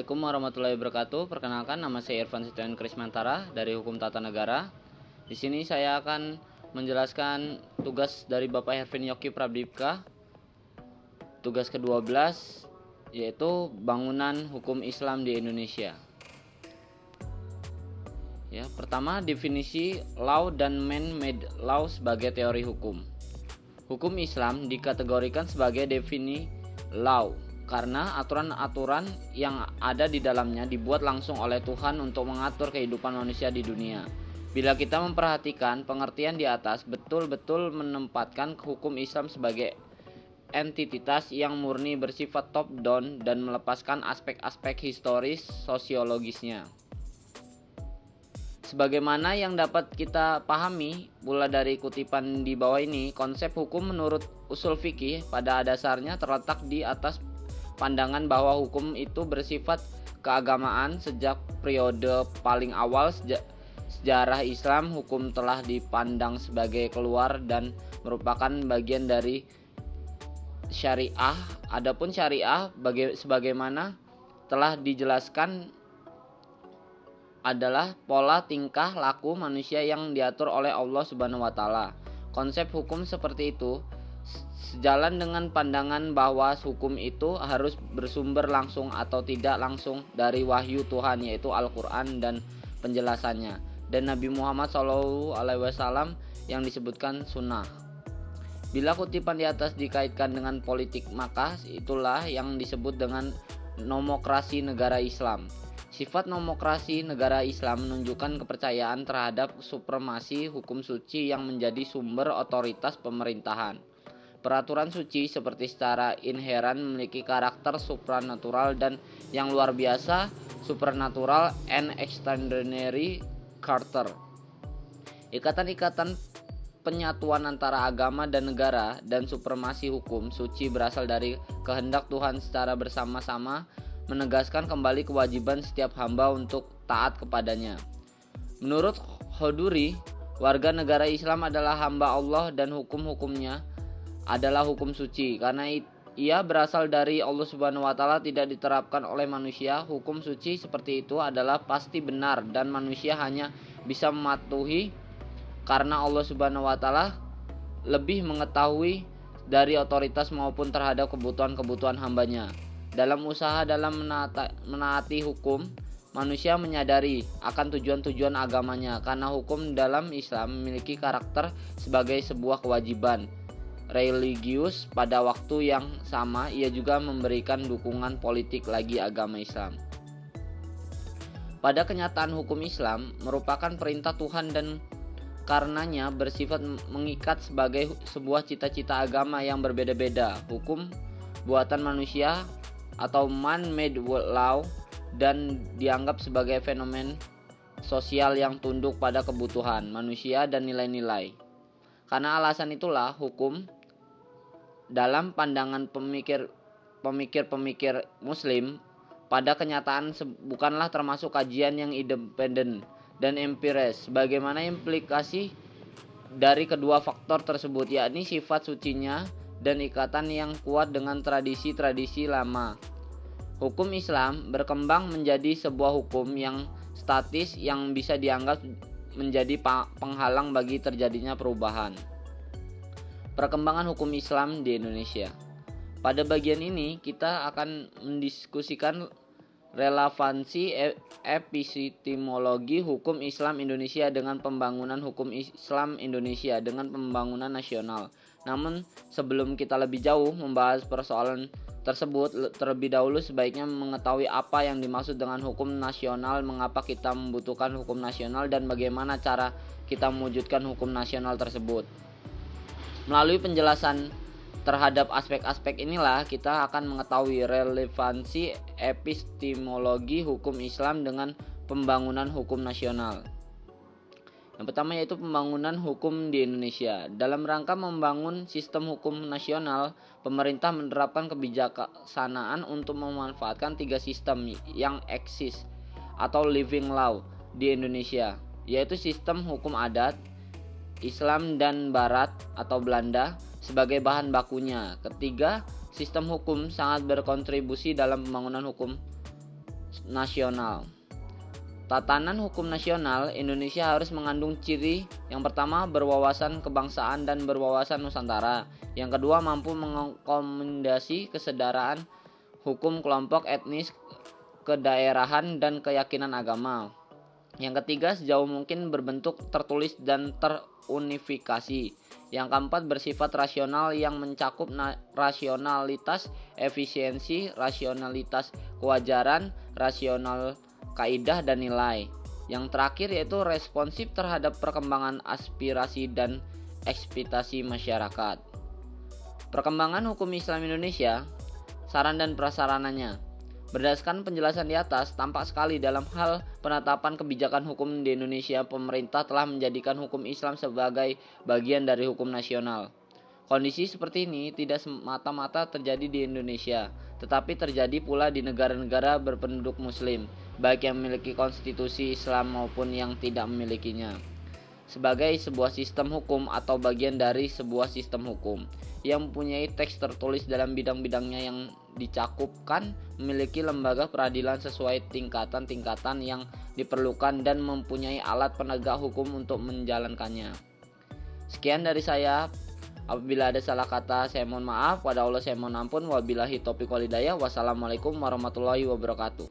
Assalamualaikum warahmatullahi wabarakatuh. Perkenalkan, nama saya Irfan Setiawan Krismantara dari Hukum Tata Negara. Di sini saya akan menjelaskan tugas dari Bapak Hervin Yoki Prabdipka. Tugas ke-12 yaitu bangunan hukum Islam di Indonesia. Pertama, definisi law dan man-made law sebagai teori hukum. Hukum Islam dikategorikan sebagai definisi law karena aturan-aturan yang ada di dalamnya dibuat langsung oleh Tuhan untuk mengatur kehidupan manusia di dunia. Bila kita memperhatikan pengertian di atas, betul-betul menempatkan hukum Islam sebagai entitas yang murni bersifat top down dan melepaskan aspek-aspek historis sosiologisnya. Sebagaimana yang dapat kita pahami pula dari kutipan di bawah ini, konsep hukum menurut usul fikih pada dasarnya terletak di atas pandangan bahwa hukum itu bersifat keagamaan. Sejak periode paling awal sejarah Islam, hukum telah dipandang sebagai keluar dan merupakan bagian dari syariah. Adapun syariah sebagaimana telah dijelaskan adalah pola tingkah laku manusia yang diatur oleh Allah Subhanahu wa taala. Konsep hukum seperti itu sejalan dengan pandangan bahwa hukum itu harus bersumber langsung atau tidak langsung dari wahyu Tuhan, yaitu Al-Quran dan penjelasannya, dan Nabi Muhammad SAW yang disebutkan sunnah. Bila kutipan di atas dikaitkan dengan politik, maka itulah yang disebut dengan nomokrasi negara Islam. Sifat nomokrasi negara Islam menunjukkan kepercayaan terhadap supremasi hukum suci yang menjadi sumber otoritas pemerintahan. Peraturan suci seperti secara inheran memiliki karakter supranatural dan yang luar biasa, supernatural and extraordinary character. Ikatan-ikatan penyatuan antara agama dan negara dan supremasi hukum suci berasal dari kehendak Tuhan secara bersama-sama, menegaskan kembali kewajiban setiap hamba untuk taat kepadanya. Menurut Khoduri, warga negara Islam adalah hamba Allah dan hukum-hukumnya adalah hukum suci. Karena ia berasal dari Allah Subhanahu wa taala, tidak diterapkan oleh manusia. Hukum suci seperti itu adalah pasti benar dan manusia hanya bisa mematuhi karena Allah Subhanahu wa taala lebih mengetahui dari otoritas maupun terhadap kebutuhan-kebutuhan hambanya. Dalam usaha dalam menaati hukum, manusia menyadari akan tujuan-tujuan agamanya, karena hukum dalam Islam memiliki karakter sebagai sebuah kewajiban religius. Pada waktu yang sama, ia juga memberikan dukungan politik bagi agama Islam. Pada kenyataan, hukum Islam merupakan perintah Tuhan dan karenanya bersifat mengikat sebagai sebuah cita-cita agama yang berbeda-beda. Hukum buatan manusia atau man-made law dan dianggap sebagai fenomen sosial yang tunduk pada kebutuhan manusia dan nilai-nilai. Karena alasan itulah hukum dalam pandangan pemikir-pemikir muslim pada kenyataan bukanlah termasuk kajian yang independen dan empiris. Bagaimana implikasi dari kedua faktor tersebut, yakni sifat sucinya dan ikatan yang kuat dengan tradisi-tradisi lama. Hukum Islam berkembang menjadi sebuah hukum yang statis yang bisa dianggap menjadi penghalang bagi terjadinya perubahan. Perkembangan hukum Islam di Indonesia. Pada bagian ini kita akan mendiskusikan relevansi epistemologi hukum Islam Indonesia dengan pembangunan hukum Islam Indonesia dengan pembangunan nasional. Namun sebelum kita lebih jauh membahas persoalan tersebut, terlebih dahulu sebaiknya mengetahui apa yang dimaksud dengan hukum nasional, mengapa kita membutuhkan hukum nasional, dan bagaimana cara kita mewujudkan hukum nasional tersebut. Melalui penjelasan terhadap aspek-aspek inilah kita akan mengetahui relevansi epistemologi hukum Islam dengan pembangunan hukum nasional. Yang pertama yaitu pembangunan hukum di Indonesia. Dalam rangka membangun sistem hukum nasional, pemerintah menerapkan kebijaksanaan untuk memanfaatkan 3 sistem yang eksis atau living law di Indonesia, yaitu sistem hukum adat, Islam dan Barat atau Belanda sebagai bahan bakunya. Ketiga, sistem hukum sangat berkontribusi dalam pembangunan hukum nasional. Tatanan hukum nasional Indonesia harus mengandung ciri yang pertama berwawasan kebangsaan dan berwawasan Nusantara. Yang kedua mampu mengakomodasi kesetaraan hukum kelompok etnis, kedaerahan, dan keyakinan agama. Yang ketiga sejauh mungkin berbentuk tertulis dan terunifikasi. Yang keempat bersifat rasional yang mencakup rasionalitas efisiensi, rasionalitas kewajaran, rasional kaidah dan nilai. Yang terakhir yaitu responsif terhadap perkembangan aspirasi dan ekspektasi masyarakat. Perkembangan hukum Islam Indonesia, saran dan prasarananya. Berdasarkan penjelasan di atas, tampak sekali dalam hal penetapan kebijakan hukum di Indonesia, pemerintah telah menjadikan hukum Islam sebagai bagian dari hukum nasional. Kondisi seperti ini tidak semata-mata terjadi di Indonesia, tetapi terjadi pula di negara-negara berpenduduk Muslim, baik yang memiliki konstitusi Islam maupun yang tidak memilikinya, sebagai sebuah sistem hukum atau bagian dari sebuah sistem hukum yang mempunyai teks tertulis dalam bidang-bidangnya yang dicakupkan, memiliki lembaga peradilan sesuai tingkatan-tingkatan yang diperlukan dan mempunyai alat penegak hukum untuk menjalankannya. Sekian dari saya. Apabila ada salah kata, saya mohon maaf. Pada Allah saya mohon ampun. Wabillahi taufiq wal hidayah. Wassalamualaikum warahmatullahi wabarakatuh.